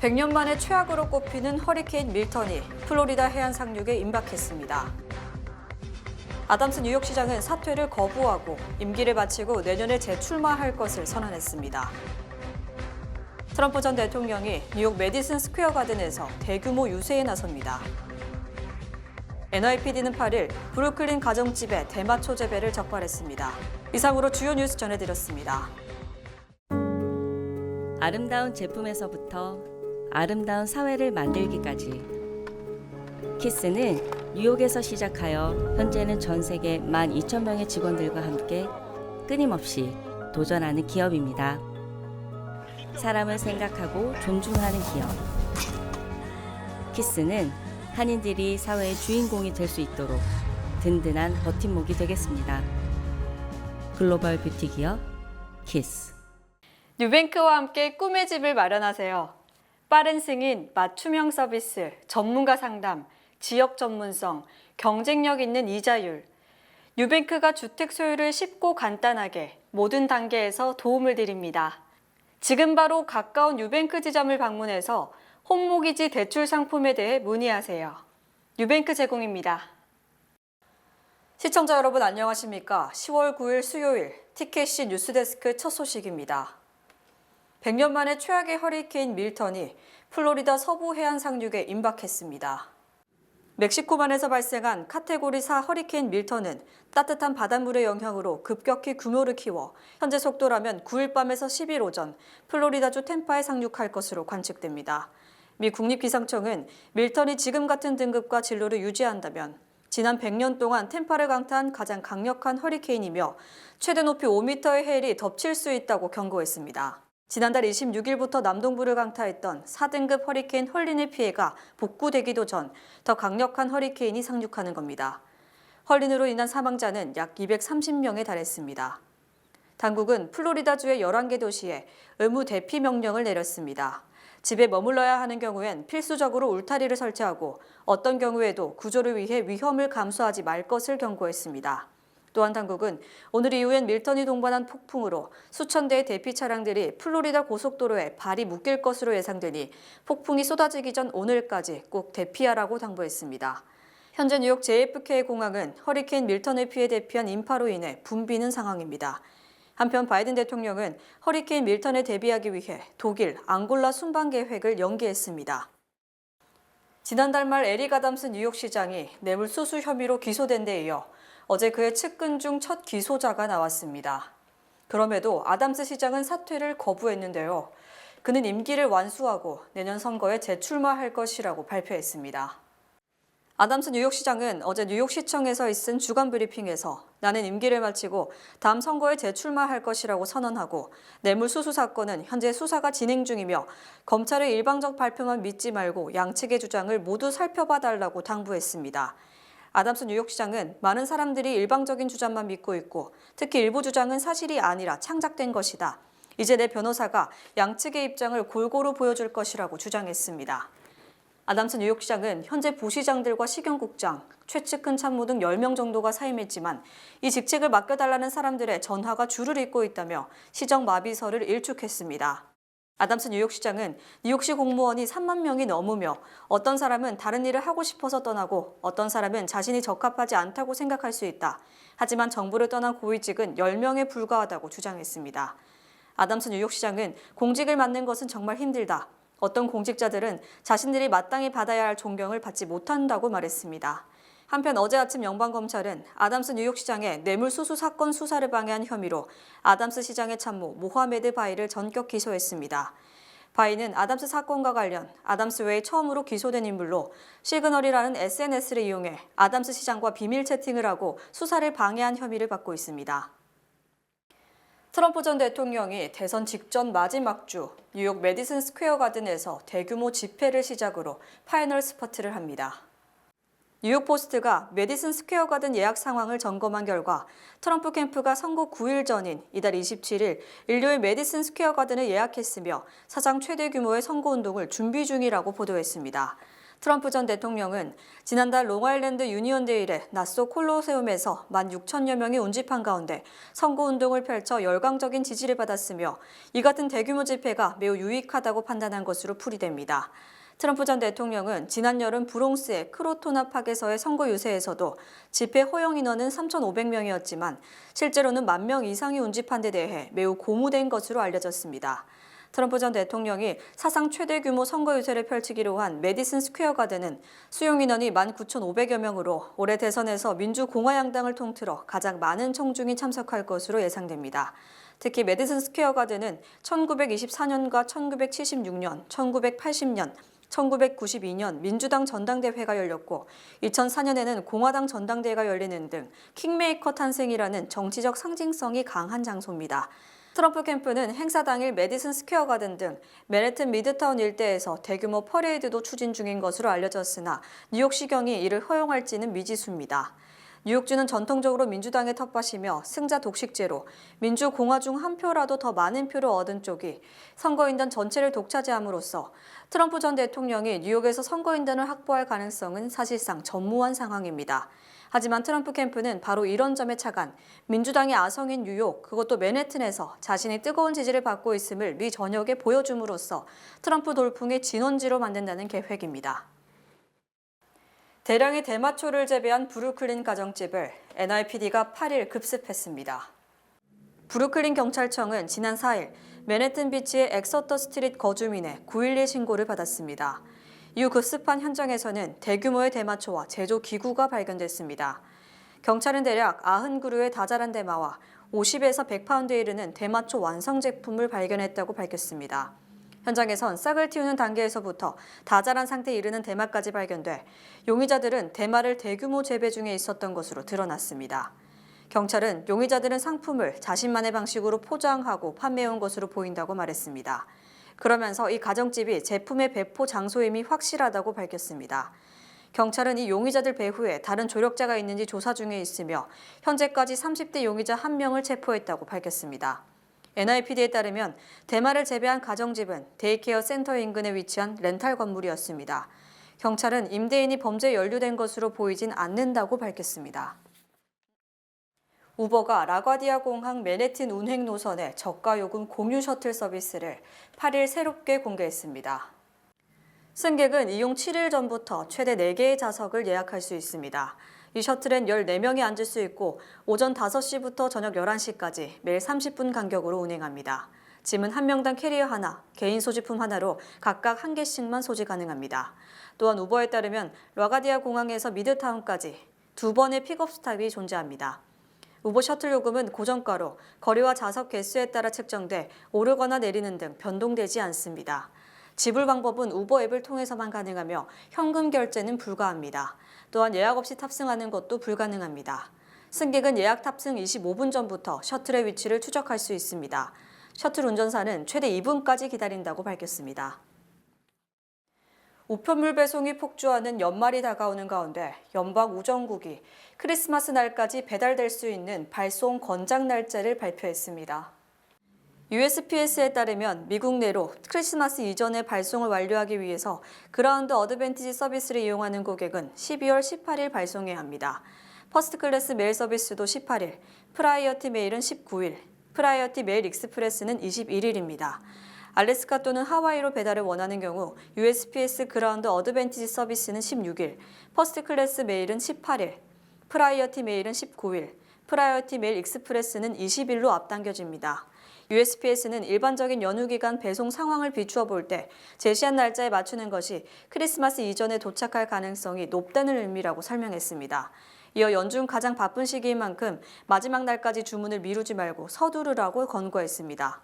100년 만에 최악으로 꼽히는 허리케인 밀턴이 플로리다 해안 상륙에 임박했습니다. 아담스 뉴욕시장은 사퇴를 거부하고 임기를 마치고 내년에 재출마할 것을 선언했습니다. 트럼프 전 대통령이 뉴욕 메디슨 스퀘어 가든에서 대규모 유세에 나섭니다. NYPD는 8일 브루클린 가정집에 대마초 재배를 적발했습니다. 이상으로 주요 뉴스 전해드렸습니다. 아름다운 제품에서부터 아름다운 사회를 만들기까지 키스는 뉴욕에서 시작하여 현재는 전 세계 12,000명의 직원들과 함께 끊임없이 도전하는 기업입니다. 사람을 생각하고 존중하는 기업. 키스는 한인들이 사회의 주인공이 될 수 있도록 든든한 버팀목이 되겠습니다. 글로벌 뷰티 기업 키스. 뉴뱅크와 함께 꿈의 집을 마련하세요. 빠른 승인, 맞춤형 서비스, 전문가 상담, 지역 전문성, 경쟁력 있는 이자율. 뉴뱅크가 주택 소유를 쉽고 간단하게 모든 단계에서 도움을 드립니다. 지금 바로 가까운 뉴뱅크 지점을 방문해서 홈모기지 대출 상품에 대해 문의하세요. 뉴뱅크 제공입니다. 시청자 여러분 안녕하십니까? 10월 9일 수요일 TKC 뉴스데스크 첫 소식입니다. 100년 만에 최악의 허리케인 밀턴이 플로리다 서부 해안 상륙에 임박했습니다. 멕시코만에서 발생한 카테고리 4 허리케인 밀턴은 따뜻한 바닷물의 영향으로 급격히 규모를 키워 현재 속도라면 9일 밤에서 10일 오전 플로리다주 템파에 상륙할 것으로 관측됩니다. 미 국립기상청은 밀턴이 지금 같은 등급과 진로를 유지한다면 지난 100년 동안 템파를 강타한 가장 강력한 허리케인이며 최대 높이 5m의 해일이 덮칠 수 있다고 경고했습니다. 지난달 26일부터 남동부를 강타했던 4등급 허리케인 헐린의 피해가 복구되기도 전 더 강력한 허리케인이 상륙하는 겁니다. 헐린으로 인한 사망자는 약 230명에 달했습니다. 당국은 플로리다주의 11개 도시에 의무 대피 명령을 내렸습니다. 집에 머물러야 하는 경우엔 필수적으로 울타리를 설치하고 어떤 경우에도 구조를 위해 위험을 감수하지 말 것을 경고했습니다. 또한 당국은 오늘 이후엔 밀턴이 동반한 폭풍으로 수천 대의 대피 차량들이 플로리다 고속도로에 발이 묶일 것으로 예상되니 폭풍이 쏟아지기 전 오늘까지 꼭 대피하라고 당부했습니다. 현재 뉴욕 JFK 공항은 허리케인 밀턴의 피해 대피한 인파로 인해 붐비는 상황입니다. 한편 바이든 대통령은 허리케인 밀턴에 대비하기 위해 독일, 앙골라 순방 계획을 연기했습니다. 지난달 말 에릭 아담스 뉴욕시장이 뇌물수수 혐의로 기소된 데 이어 어제 그의 측근 중 첫 기소자가 나왔습니다. 그럼에도 아담스 시장은 사퇴를 거부했는데요. 그는 임기를 완수하고 내년 선거에 재출마할 것이라고 발표했습니다. 아담스 뉴욕시장은 어제 뉴욕시청에서 있은 주간 브리핑에서 나는 임기를 마치고 다음 선거에 재출마할 것이라고 선언하고 뇌물수수 사건은 현재 수사가 진행 중이며 검찰의 일방적 발표만 믿지 말고 양측의 주장을 모두 살펴봐 달라고 당부했습니다. 아담스 뉴욕시장은 많은 사람들이 일방적인 주장만 믿고 있고 특히 일부 주장은 사실이 아니라 창작된 것이다. 이제 내 변호사가 양측의 입장을 골고루 보여줄 것이라고 주장했습니다. 아담스 뉴욕시장은 현재 부시장들과 시경국장, 최측근 참모 등 10명 정도가 사임했지만 이 직책을 맡겨달라는 사람들의 전화가 줄을 잇고 있다며 시정 마비서를 일축했습니다. 아담스 뉴욕시장은 뉴욕시 공무원이 3만 명이 넘으며 어떤 사람은 다른 일을 하고 싶어서 떠나고 어떤 사람은 자신이 적합하지 않다고 생각할 수 있다. 하지만 정부를 떠난 고위직은 10명에 불과하다고 주장했습니다. 아담스 뉴욕시장은 공직을 맡는 것은 정말 힘들다. 어떤 공직자들은 자신들이 마땅히 받아야 할 존경을 받지 못한다고 말했습니다. 한편 어제 아침 연방검찰은 아담스 뉴욕시장의 뇌물수수 사건 수사를 방해한 혐의로 아담스 시장의 참모 모하메드 바이를 전격 기소했습니다. 바이는 아담스 사건과 관련 아담스 외에 처음으로 기소된 인물로 시그널이라는 SNS를 이용해 아담스 시장과 비밀 채팅을 하고 수사를 방해한 혐의를 받고 있습니다. 트럼프 전 대통령이 대선 직전 마지막 주 뉴욕 메디슨 스퀘어 가든에서 대규모 집회를 시작으로 파이널 스퍼트를 합니다. 뉴욕 포스트가 메디슨 스퀘어 가든 예약 상황을 점검한 결과 트럼프 캠프가 선거 9일 전인 이달 27일 일요일 메디슨 스퀘어 가든을 예약했으며 사상 최대 규모의 선거운동을 준비 중이라고 보도했습니다. 트럼프 전 대통령은 지난달 롱아일랜드 유니온데일의 나소 콜로세움에서 16,000여 명이 운집한 가운데 선거운동을 펼쳐 열광적인 지지를 받았으며 이 같은 대규모 집회가 매우 유익하다고 판단한 것으로 풀이됩니다. 트럼프 전 대통령은 지난 여름 브롱스의 크로토나 팍에서의 선거 유세에서도 집회 허용 인원은 3,500명이었지만 실제로는 10,000명 이상이 운집한 데 대해 매우 고무된 것으로 알려졌습니다. 트럼프 전 대통령이 사상 최대 규모 선거 유세를 펼치기로 한 메디슨 스퀘어 가든은 수용 인원이 19,500여 명으로 올해 대선에서 민주공화양당을 통틀어 가장 많은 청중이 참석할 것으로 예상됩니다. 특히 메디슨 스퀘어 가든은 1924년과 1976년, 1980년, 1992년 민주당 전당대회가 열렸고 2004년에는 공화당 전당대회가 열리는 등 킹메이커 탄생이라는 정치적 상징성이 강한 장소입니다. 트럼프 캠프는 행사 당일 메디슨 스퀘어 가든 등 맨해튼 미드타운 일대에서 대규모 퍼레이드도 추진 중인 것으로 알려졌으나 뉴욕시경이 이를 허용할지는 미지수입니다. 뉴욕주는 전통적으로 민주당의 텃밭이며 승자 독식제로 민주공화 중 한 표라도 더 많은 표를 얻은 쪽이 선거인단 전체를 독차지함으로써 트럼프 전 대통령이 뉴욕에서 선거인단을 확보할 가능성은 사실상 전무한 상황입니다. 하지만 트럼프 캠프는 바로 이런 점에 착안 민주당이 아성인 뉴욕, 그것도 맨해튼에서 자신이 뜨거운 지지를 받고 있음을 미 전역에 보여줌으로써 트럼프 돌풍의 진원지로 만든다는 계획입니다. 대량의 대마초를 재배한 브루클린 가정집을 NYPD가 8일 급습했습니다. 브루클린 경찰청은 지난 4일 맨해튼 비치의 엑서터 스트리트 거주민의 911 신고를 받았습니다. 이후 급습한 현장에서는 대규모의 대마초와 제조 기구가 발견됐습니다. 경찰은 대략 90그루의 다자란 대마와 50에서 100파운드에 이르는 대마초 완성 제품을 발견했다고 밝혔습니다. 현장에선 싹을 틔우는 단계에서부터 다자란 상태에 이르는 대마까지 발견돼 용의자들은 대마를 대규모 재배 중에 있었던 것으로 드러났습니다. 경찰은 용의자들은 상품을 자신만의 방식으로 포장하고 판매해온 것으로 보인다고 말했습니다. 그러면서 이 가정집이 제품의 배포 장소임이 확실하다고 밝혔습니다. 경찰은 이 용의자들 배후에 다른 조력자가 있는지 조사 중에 있으며 현재까지 30대 용의자 1명을 체포했다고 밝혔습니다. NYPD에 따르면 대마를 재배한 가정집은 데이케어 센터 인근에 위치한 렌탈 건물이었습니다. 경찰은 임대인이 범죄에 연루된 것으로 보이진 않는다고 밝혔습니다. 우버가 라과디아 공항 맨해튼 운행 노선의 저가 요금 공유 셔틀 서비스를 8일 새롭게 공개했습니다. 승객은 이용 7일 전부터 최대 4개의 좌석을 예약할 수 있습니다. 이 셔틀엔 14명이 앉을 수 있고 오전 5시부터 저녁 11시까지 매일 30분 간격으로 운행합니다. 짐은 한 명당 캐리어 하나, 개인 소지품 하나로 각각 1개씩만 소지 가능합니다. 또한 우버에 따르면 라과디아 공항에서 미드타운까지 2번의 픽업 스탑이 존재합니다. 우버 셔틀 요금은 고정가로 거리와 좌석 개수에 따라 책정돼 오르거나 내리는 등 변동되지 않습니다. 지불 방법은 우버 앱을 통해서만 가능하며 현금 결제는 불가합니다. 또한 예약 없이 탑승하는 것도 불가능합니다. 승객은 예약 탑승 25분 전부터 셔틀의 위치를 추적할 수 있습니다. 셔틀 운전사는 최대 2분까지 기다린다고 밝혔습니다. 우편물 배송이 폭주하는 연말이 다가오는 가운데 연방 우정국이 크리스마스 날까지 배달될 수 있는 발송 권장 날짜를 발표했습니다. USPS에 따르면 미국 내로 크리스마스 이전에 발송을 완료하기 위해서 그라운드 어드밴티지 서비스를 이용하는 고객은 12월 18일 발송해야 합니다. 퍼스트 클래스 메일 서비스도 18일, 프라이어티 메일은 19일, 프라이어티 메일 익스프레스는 21일입니다. 알래스카 또는 하와이로 배달을 원하는 경우 USPS 그라운드 어드밴티지 서비스는 16일, 퍼스트 클래스 메일은 18일, 프라이어티 메일은 19일, 프라이어티 메일 익스프레스는 20일로 앞당겨집니다. USPS는 일반적인 연휴 기간 배송 상황을 비추어 볼 때 제시한 날짜에 맞추는 것이 크리스마스 이전에 도착할 가능성이 높다는 의미라고 설명했습니다. 이어 연중 가장 바쁜 시기인 만큼 마지막 날까지 주문을 미루지 말고 서두르라고 권고했습니다.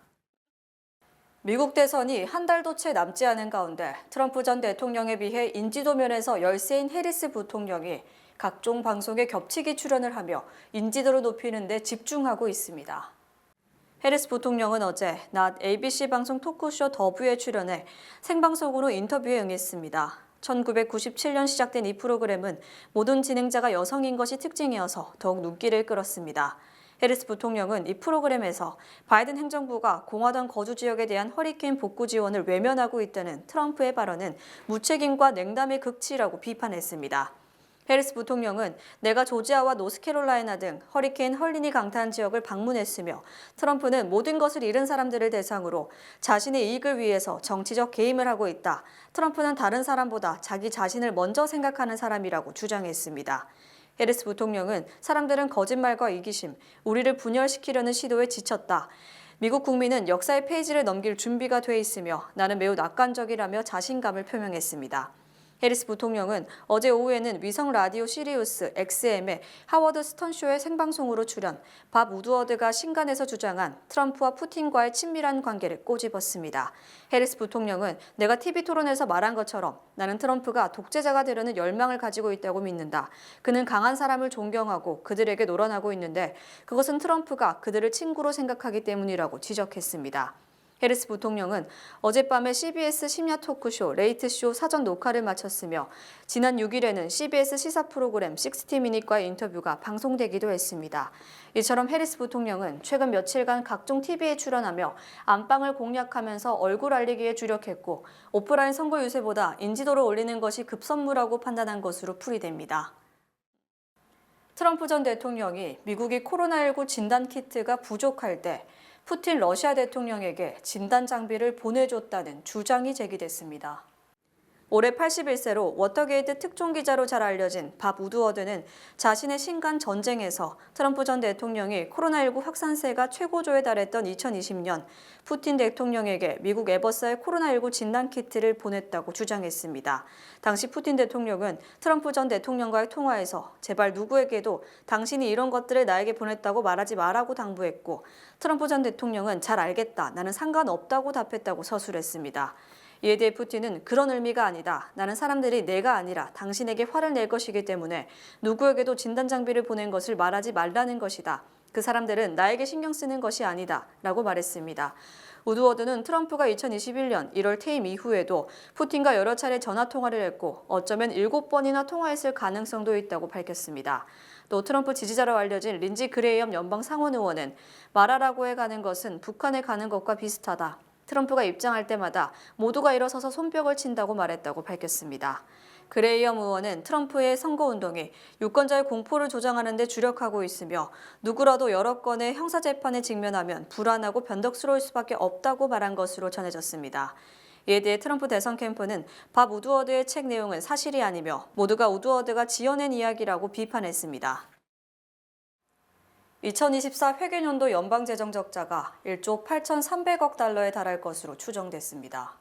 미국 대선이 한 달도 채 남지 않은 가운데 트럼프 전 대통령에 비해 인지도 면에서 열세인 해리스 부통령이 각종 방송에 겹치기 출연을 하며 인지도를 높이는 데 집중하고 있습니다. 해리스 부통령은 어제 낮 ABC 방송 토크쇼 더뷰에 출연해 생방송으로 인터뷰에 응했습니다. 1997년 시작된 이 프로그램은 모든 진행자가 여성인 것이 특징이어서 더욱 눈길을 끌었습니다. 해리스 부통령은 이 프로그램에서 바이든 행정부가 공화당 거주 지역에 대한 허리케인 복구 지원을 외면하고 있다는 트럼프의 발언은 무책임과 냉담의 극치라고 비판했습니다. 해리스 부통령은 내가 조지아와 노스캐롤라이나 등 허리케인 헐린이 강타한 지역을 방문했으며 트럼프는 모든 것을 잃은 사람들을 대상으로 자신의 이익을 위해서 정치적 개임을 하고 있다. 트럼프는 다른 사람보다 자기 자신을 먼저 생각하는 사람이라고 주장했습니다. 해리스 부통령은 사람들은 거짓말과 이기심, 우리를 분열시키려는 시도에 지쳤다. 미국 국민은 역사의 페이지를 넘길 준비가 돼 있으며 나는 매우 낙관적이라며 자신감을 표명했습니다. 해리스 부통령은 어제 오후에는 위성 라디오 시리우스 XM의 하워드 스턴 쇼의 생방송으로 출연, 밥 우드워드가 신간에서 주장한 트럼프와 푸틴과의 친밀한 관계를 꼬집었습니다. 해리스 부통령은 내가 TV 토론에서 말한 것처럼 나는 트럼프가 독재자가 되려는 열망을 가지고 있다고 믿는다. 그는 강한 사람을 존경하고 그들에게 노란하고 있는데 그것은 트럼프가 그들을 친구로 생각하기 때문이라고 지적했습니다. 해리스 부통령은 어젯밤에 CBS 심야 토크쇼 레이트쇼 사전 녹화를 마쳤으며 지난 6일에는 CBS 시사 프로그램 60미닛과의 인터뷰가 방송되기도 했습니다. 이처럼 해리스 부통령은 최근 며칠간 각종 TV에 출연하며 안방을 공략하면서 얼굴 알리기에 주력했고 오프라인 선거 유세보다 인지도를 올리는 것이 급선무라고 판단한 것으로 풀이됩니다. 트럼프 전 대통령이 미국이 코로나19 진단 키트가 부족할 때 푸틴 러시아 대통령에게 진단 장비를 보내줬다는 주장이 제기됐습니다. 올해 81세로 워터게이트 특종기자로 잘 알려진 밥 우드워드는 자신의 신간 전쟁에서 트럼프 전 대통령이 코로나19 확산세가 최고조에 달했던 2020년 푸틴 대통령에게 미국 에버사의 코로나19 진단키트를 보냈다고 주장했습니다. 당시 푸틴 대통령은 트럼프 전 대통령과의 통화에서 제발 누구에게도 당신이 이런 것들을 나에게 보냈다고 말하지 말라고 당부했고 트럼프 전 대통령은 잘 알겠다, 나는 상관없다고 답했다고 서술했습니다. 이에 대해 푸틴은 그런 의미가 아니다. 나는 사람들이 내가 아니라 당신에게 화를 낼 것이기 때문에 누구에게도 진단 장비를 보낸 것을 말하지 말라는 것이다. 그 사람들은 나에게 신경 쓰는 것이 아니다. 라고 말했습니다. 우드워드는 트럼프가 2021년 1월 퇴임 이후에도 푸틴과 여러 차례 전화통화를 했고 어쩌면 7번이나 통화했을 가능성도 있다고 밝혔습니다. 또 트럼프 지지자로 알려진 린지 그레이엄 연방 상원 의원은 말하라고 해가는 것은 북한에 가는 것과 비슷하다. 트럼프가 입장할 때마다 모두가 일어서서 손뼉을 친다고 말했다고 밝혔습니다. 그레이엄 의원은 트럼프의 선거운동이 유권자의 공포를 조장하는 데 주력하고 있으며 누구라도 여러 건의 형사재판에 직면하면 불안하고 변덕스러울 수밖에 없다고 말한 것으로 전해졌습니다. 이에 대해 트럼프 대선 캠프는 밥 우드워드의 책 내용은 사실이 아니며 모두가 우드워드가 지어낸 이야기라고 비판했습니다. 2024 회계년도 연방재정 적자가 1조 8,300억 달러에 달할 것으로 추정됐습니다.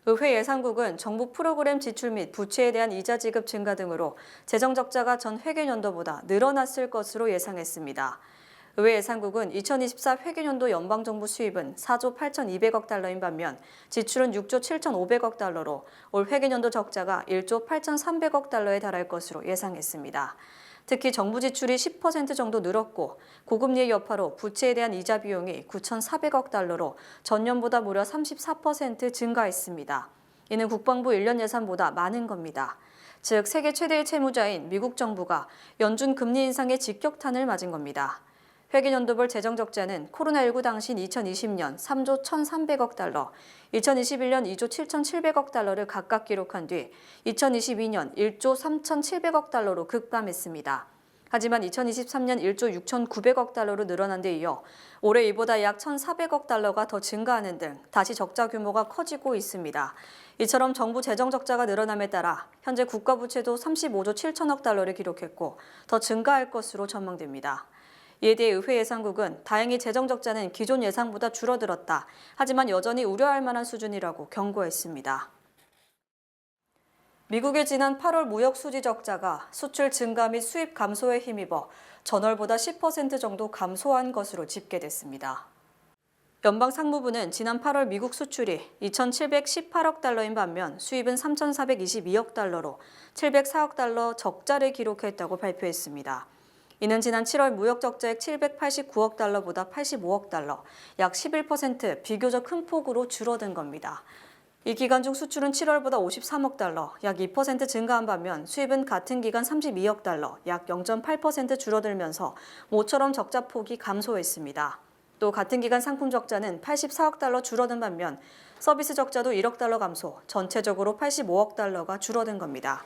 의회 예산국은 정부 프로그램 지출 및 부채에 대한 이자 지급 증가 등으로 재정 적자가 전 회계년도보다 늘어났을 것으로 예상했습니다. 의회 예산국은 2024 회계년도 연방정부 수입은 4조 8,200억 달러인 반면 지출은 6조 7,500억 달러로 올 회계년도 적자가 1조 8,300억 달러에 달할 것으로 예상했습니다. 특히 정부 지출이 10% 정도 늘었고 고금리의 여파로 부채에 대한 이자 비용이 9,400억 달러로 전년보다 무려 34% 증가했습니다. 이는 국방부 1년 예산보다 많은 겁니다. 즉 세계 최대의 채무자인 미국 정부가 연준 금리 인상의 직격탄을 맞은 겁니다. 회계연도별 재정적자는 코로나19 당시인 2020년 3조 1,300억 달러, 2021년 2조 7,700억 달러를 각각 기록한 뒤 2022년 1조 3,700억 달러로 급감했습니다. 하지만 2023년 1조 6,900억 달러로 늘어난 데 이어 올해 이보다 약 1,400억 달러가 더 증가하는 등 다시 적자 규모가 커지고 있습니다. 이처럼 정부 재정 적자가 늘어남에 따라 현재 국가 부채도 35조 7천억 달러를 기록했고 더 증가할 것으로 전망됩니다. 이에 대해 의회 예산국은 다행히 재정 적자는 기존 예상보다 줄어들었다. 하지만 여전히 우려할 만한 수준이라고 경고했습니다. 미국의 지난 8월 무역 수지 적자가 수출 증가 및 수입 감소에 힘입어 전월보다 10% 정도 감소한 것으로 집계됐습니다. 연방상무부는 지난 8월 미국 수출이 2,718억 달러인 반면 수입은 3,422억 달러로 704억 달러 적자를 기록했다고 발표했습니다. 이는 지난 7월 무역 적자액 789억 달러보다 85억 달러, 약 11% 비교적 큰 폭으로 줄어든 겁니다. 이 기간 중 수출은 7월보다 53억 달러, 약 2% 증가한 반면 수입은 같은 기간 32억 달러, 약 0.8% 줄어들면서 모처럼 적자 폭이 감소했습니다. 또 같은 기간 상품 적자는 84억 달러 줄어든 반면 서비스 적자도 1억 달러 감소, 전체적으로 85억 달러가 줄어든 겁니다.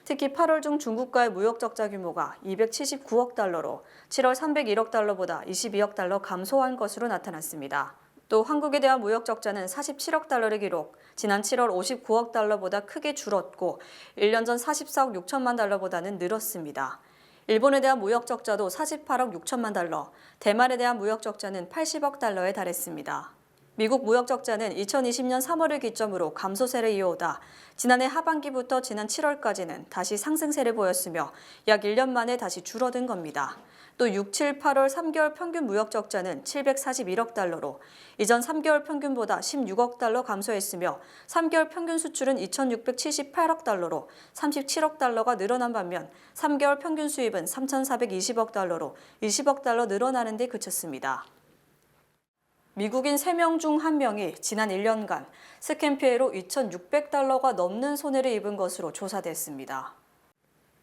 특히 8월 중 중국과의 무역 적자 규모가 279억 달러로 7월 301억 달러보다 22억 달러 감소한 것으로 나타났습니다. 또 한국에 대한 무역 적자는 47억 달러를 기록, 지난 7월 59억 달러보다 크게 줄었고 1년 전 44억 6천만 달러보다는 늘었습니다. 일본에 대한 무역 적자도 48억 6천만 달러, 대만에 대한 무역 적자는 80억 달러에 달했습니다. 미국 무역 적자는 2020년 3월을 기점으로 감소세를 이어오다 지난해 하반기부터 지난 7월까지는 다시 상승세를 보였으며 약 1년 만에 다시 줄어든 겁니다. 또 6, 7, 8월 3개월 평균 무역 적자는 741억 달러로 이전 3개월 평균보다 16억 달러 감소했으며 3개월 평균 수출은 2,678억 달러로 37억 달러가 늘어난 반면 3개월 평균 수입은 3,420억 달러로 20억 달러 늘어나는 데 그쳤습니다. 미국인 3명 중 1명이 지난 1년간 스캠 피해로 2,600달러가 넘는 손해를 입은 것으로 조사됐습니다.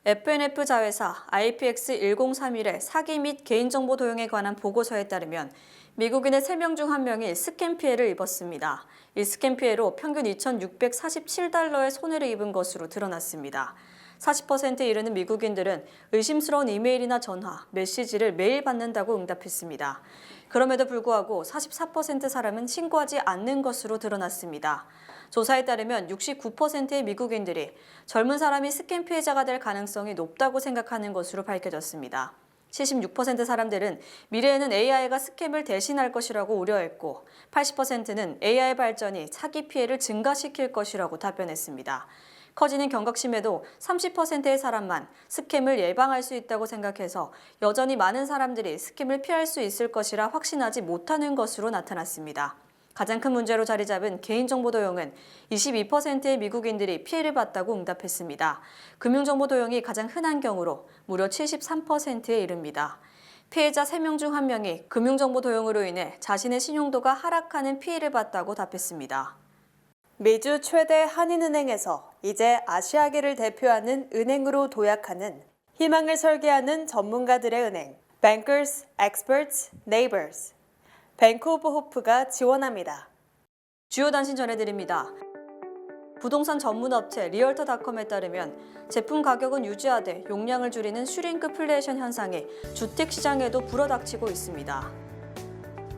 FNF 자회사 IPX1031의 사기 및 개인정보 도용에 관한 보고서에 따르면 미국인의 3명 중 1명이 스캠 피해를 입었습니다. 이 스캠 피해로 평균 2,647달러의 손해를 입은 것으로 드러났습니다. 40%에 이르는 미국인들은 의심스러운 이메일이나 전화, 메시지를 매일 받는다고 응답했습니다. 그럼에도 불구하고 44% 사람은 신고하지 않는 것으로 드러났습니다. 조사에 따르면 69%의 미국인들이 젊은 사람이 스캠 피해자가 될 가능성이 높다고 생각하는 것으로 밝혀졌습니다. 76% 사람들은 미래에는 AI가 스캠을 대신할 것이라고 우려했고 80%는 AI 발전이 사기 피해를 증가시킬 것이라고 답변했습니다. 커지는 경각심에도 30%의 사람만 스캠을 예방할 수 있다고 생각해서 여전히 많은 사람들이 스캠을 피할 수 있을 것이라 확신하지 못하는 것으로 나타났습니다. 가장 큰 문제로 자리 잡은 개인정보 도용은 22%의 미국인들이 피해를 봤다고 응답했습니다. 금융정보 도용이 가장 흔한 경우로 무려 73%에 이릅니다. 피해자 3명 중 1명이 금융정보 도용으로 인해 자신의 신용도가 하락하는 피해를 봤다고 답했습니다. 미주 최대 한인은행에서 이제 아시아계를 대표하는 은행으로 도약하는 희망을 설계하는 전문가들의 은행 Bankers, Experts, Neighbors 뱅크 오브 호프가 지원합니다. 주요 단신 전해드립니다. 부동산 전문 업체 리얼터닷컴에 따르면 제품 가격은 유지하되 용량을 줄이는 슈링크플레이션 현상이 주택시장에도 불어닥치고 있습니다.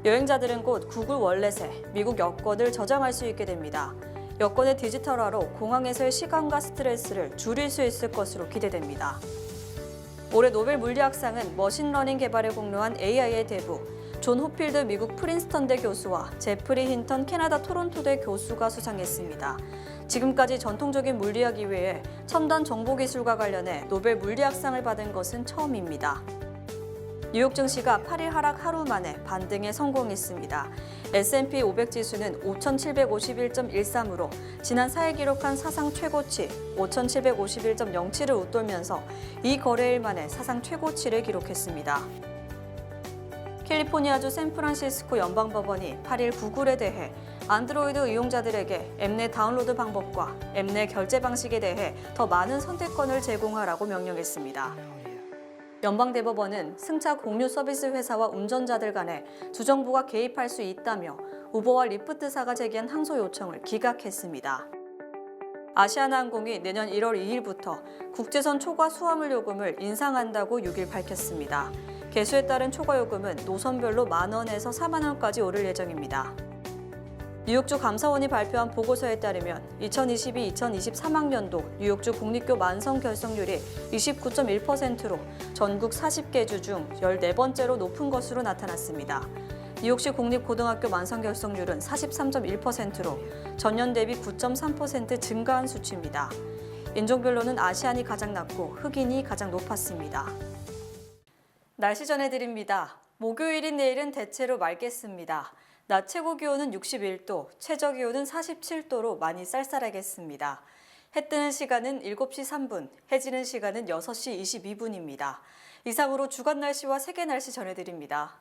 여행자들은 곧 구글 월렛에 미국 여권을 저장할 수 있게 됩니다. 여권의 디지털화로 공항에서의 시간과 스트레스를 줄일 수 있을 것으로 기대됩니다. 올해 노벨 물리학상은 머신러닝 개발에 공로한 AI의 대부, 존 호필드 미국 프린스턴대 교수와 제프리 힌턴 캐나다 토론토대 교수가 수상했습니다. 지금까지 전통적인 물리학 이외에 첨단 정보기술과 관련해 노벨 물리학상을 받은 것은 처음입니다. 뉴욕 증시가 8일 하락 하루 만에 반등에 성공했습니다. S&P 500 지수는 5,751.13으로 지난 4일 기록한 사상 최고치 5,751.07을 웃돌면서 이 거래일 만에 사상 최고치를 기록했습니다. 캘리포니아주 샌프란시스코 연방법원이 8일 구글에 대해 안드로이드 이용자들에게 앱 내 다운로드 방법과 앱 내 결제 방식에 대해 더 많은 선택권을 제공하라고 명령했습니다. 연방대법원은 승차 공유 서비스 회사와 운전자들 간에 주정부가 개입할 수 있다며 우버와 리프트사가 제기한 항소 요청을 기각했습니다. 아시아나항공이 내년 1월 2일부터 국제선 초과 수화물 요금을 인상한다고 6일 밝혔습니다. 개수에 따른 초과 요금은 노선별로 만원에서 4만원까지 오를 예정입니다. 뉴욕주 감사원이 발표한 보고서에 따르면 2022-2023학년도 뉴욕주 공립교 만성 결석률이 29.1%로 전국 40개 주 중 14번째로 높은 것으로 나타났습니다. 뉴욕시 공립고등학교 만성 결석률은 43.1%로 전년 대비 9.3% 증가한 수치입니다. 인종별로는 아시안이 가장 낮고 흑인이 가장 높았습니다. 날씨 전해드립니다. 목요일인 내일은 대체로 맑겠습니다. 낮 최고 기온은 61도, 최저 기온은 47도로 많이 쌀쌀하겠습니다. 해 뜨는 시간은 7시 3분, 해 지는 시간은 6시 22분입니다. 이상으로 주간 날씨와 세계 날씨 전해드립니다.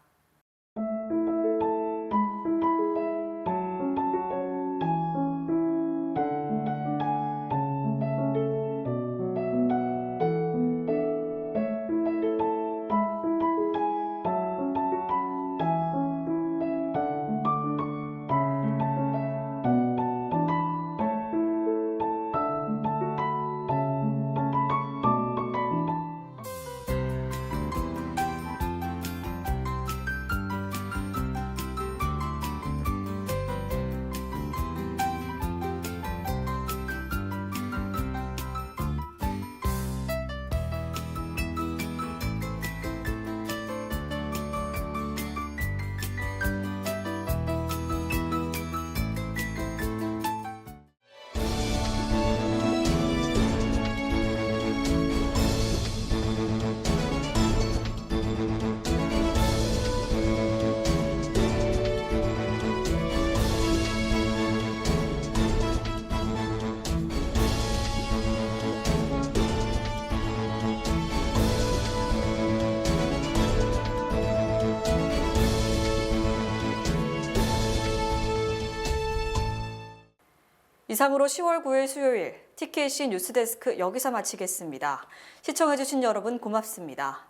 이상으로 10월 9일 수요일 TKC 뉴스데스크 여기서 마치겠습니다. 시청해주신 여러분 고맙습니다.